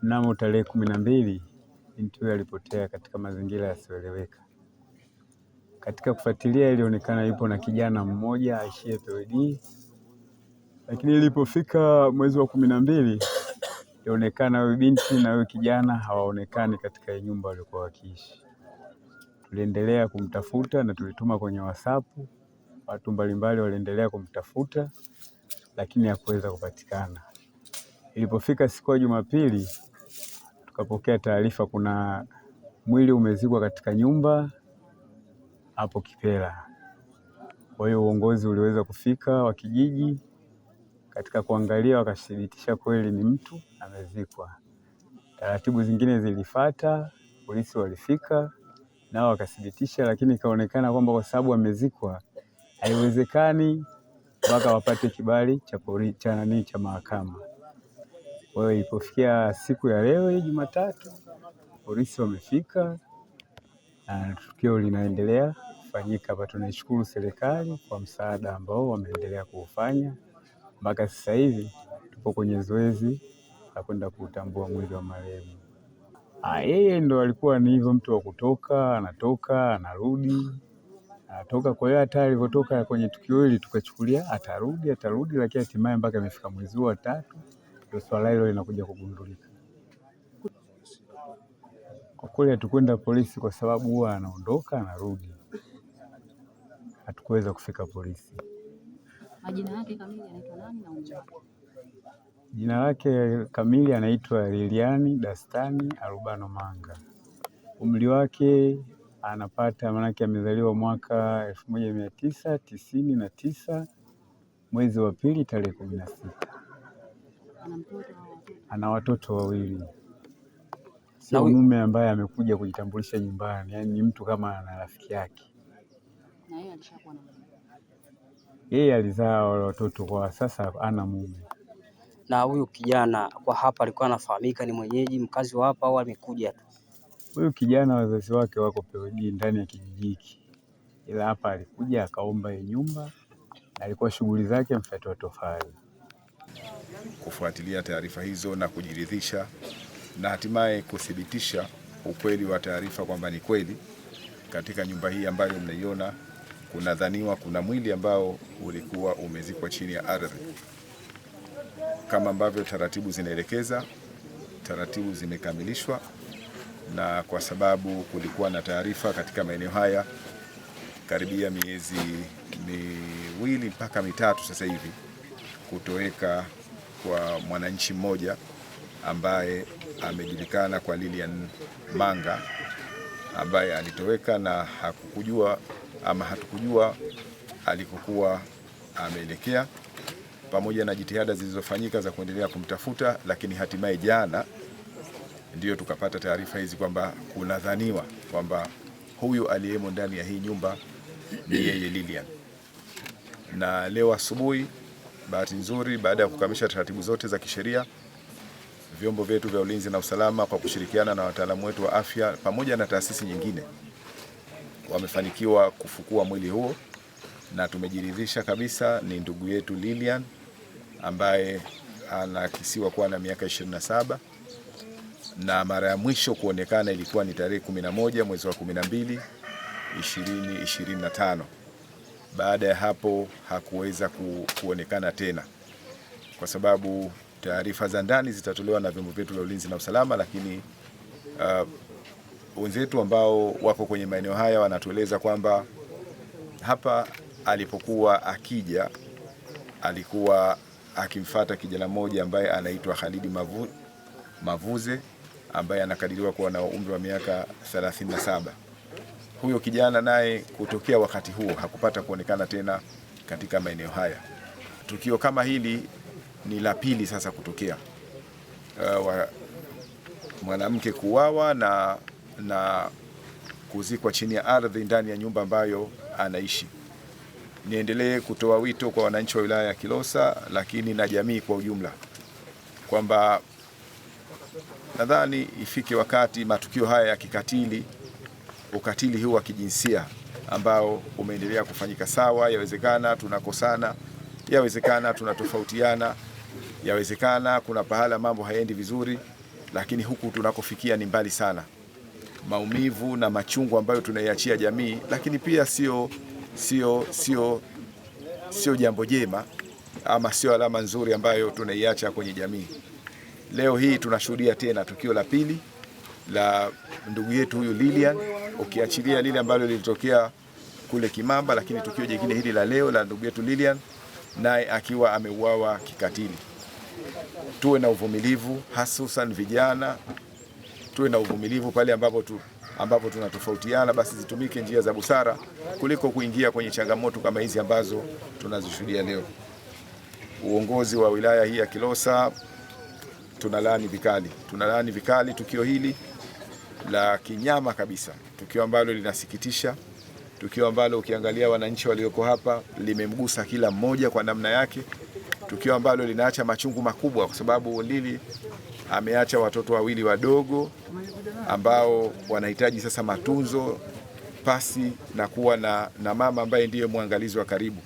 Mnamo tarehe 12 binti huyo alipotea katika mazingira yasiyoeleweka. Katika kufuatilia ilionekana yupo na kijana mmoja aishie POD, lakini ilipofika mwezi wa 12 ilionekana huyo binti na huyo kijana hawaonekani katika nyumba walikuwa wakiishi. Tuliendelea kumtafuta na tulituma kwenye WhatsApp, watu mbalimbali waliendelea kumtafuta lakini hakuweza kupatikana. Ilipofika siku ya Jumapili tukapokea taarifa kuna mwili umezikwa katika nyumba hapo Kipela. Kwa hiyo uongozi uliweza kufika wa kijiji, katika kuangalia wakathibitisha kweli ni mtu amezikwa. Taratibu zingine zilifuata, polisi walifika nao wakathibitisha, lakini ikaonekana kwamba kwa sababu amezikwa haiwezekani mpaka wapate kibali cha mahakama. Kwa hiyo ilipofikia siku ya leo hii Jumatatu, polisi wamefika na tukio linaendelea kufanyika hapa. Tunaishukuru serikali kwa msaada ambao wameendelea kuufanya. Mpaka sasa hivi tupo kwenye zoezi la kwenda kutambua mwili wa marehemu. Yeye ndo alikuwa ni hivyo, mtu wa kutoka, anatoka, anarudi, anatoka. Kwa hiyo hata alivyotoka kwenye tukio hili tukachukulia atarudi, lakini hatimaye mpaka imefika mwezi wa 3 ndio swala hilo linakuja kugundulika. Kwa kweli hatukwenda polisi kwa sababu huwa anaondoka anarudi, hatukuweza kufika polisi. Majina yake kamili anaitwa nani na umri wake? Jina lake kamili anaitwa Lilian Dastani Arubano Manga. Umri wake anapata, maanake amezaliwa mwaka 1999 mwezi wa 2 tarehe 16. Ana watoto wawili. Sio mume ambaye amekuja kujitambulisha nyumbani, yaani ni mtu kama ana rafiki yake. Na yeye alishakuwa na mume? Yeye alizaa wale watoto, kwa sasa ana mume. Na huyu kijana kwa hapa alikuwa anafahamika ni mwenyeji mkazi wa hapa au amekuja tu? Huyu kijana wazazi wake wako POD ndani ya kijiji hiki, ila hapa alikuja akaomba hii nyumba na alikuwa shughuli zake mfyatua tofali. Kufuatilia taarifa hizo na kujiridhisha na hatimaye kuthibitisha ukweli wa taarifa kwamba ni kweli katika nyumba hii ambayo mnaiona kunadhaniwa kuna mwili ambao ulikuwa umezikwa chini ya ardhi. Kama ambavyo taratibu zinaelekeza, taratibu zimekamilishwa, na kwa sababu kulikuwa na taarifa katika maeneo haya karibia miezi 2 mpaka 3 sasa hivi kutoweka kwa mwananchi mmoja ambaye amejulikana kwa Lilian Manga, ambaye alitoweka na hatukujua alikokuwa ameelekea, pamoja na jitihada zilizofanyika za kuendelea kumtafuta, lakini hatimaye jana ndio tukapata taarifa hizi kwamba kunadhaniwa kwamba huyu aliyemo ndani ya hii nyumba ni yeye Lilian. Na leo asubuhi, bahati nzuri, baada ya kukamilisha taratibu zote za kisheria, vyombo vyetu vya ulinzi na usalama kwa kushirikiana na wataalamu wetu wa afya pamoja na taasisi nyingine wamefanikiwa kufukua mwili huo, na tumejiridhisha kabisa ni ndugu yetu Lilian ambaye anakisiwa kuwa na miaka 27, na mara ya mwisho kuonekana ilikuwa ni tarehe 11 mwezi wa 12 2025. Baada ya hapo hakuweza kuonekana tena, kwa sababu taarifa za ndani zitatolewa na vyombo vyetu vya ulinzi na usalama, lakini wenzetu ambao wako kwenye maeneo haya wanatueleza kwamba hapa alipokuwa akija alikuwa akimfuata kijana mmoja ambaye anaitwa Khalidi Mavuze ambaye anakadiriwa kuwa na umri wa miaka 37. Huyo kijana naye kutokea wakati huo hakupata kuonekana tena katika maeneo haya. Tukio kama hili ni la pili sasa kutokea, mwanamke kuuawa na kuzikwa chini ya ardhi ndani ya nyumba ambayo anaishi. Niendelee kutoa wito kwa wananchi wa wilaya ya Kilosa, lakini na jamii kwa ujumla, kwamba nadhani ifike wakati matukio haya ya kikatili, ukatili huu wa kijinsia ambao umeendelea kufanyika, sawa, yawezekana tunakosana, yawezekana tunatofautiana, yawezekana kuna pahala mambo hayaendi vizuri, lakini huku tunakofikia ni mbali sana. Maumivu na machungu ambayo tunaiachia jamii, lakini pia sio jambo jema ama sio alama nzuri ambayo tunaiacha kwenye jamii. Leo hii tunashuhudia tena tukio la pili la ndugu yetu huyu Lilian, ukiachilia lile ambalo lilitokea kule Kimamba, lakini tukio jingine hili la leo la ndugu yetu Lilian naye akiwa ameuawa kikatili. Tuwe na uvumilivu, hususan vijana, tuwe na uvumilivu pale ambapo tunatofautiana, basi zitumike njia za busara kuliko kuingia kwenye changamoto kama hizi ambazo tunazishuhudia leo. Uongozi wa wilaya hii ya Kilosa tunalaani vikali tukio hili la kinyama kabisa, tukio ambalo linasikitisha, tukio ambalo ukiangalia wananchi walioko hapa limemgusa kila mmoja kwa namna yake, tukio ambalo linaacha machungu makubwa, kwa sababu Lili ameacha watoto wawili wadogo ambao wanahitaji sasa matunzo pasi na kuwa na mama ambaye ndiye mwangalizi wa karibu.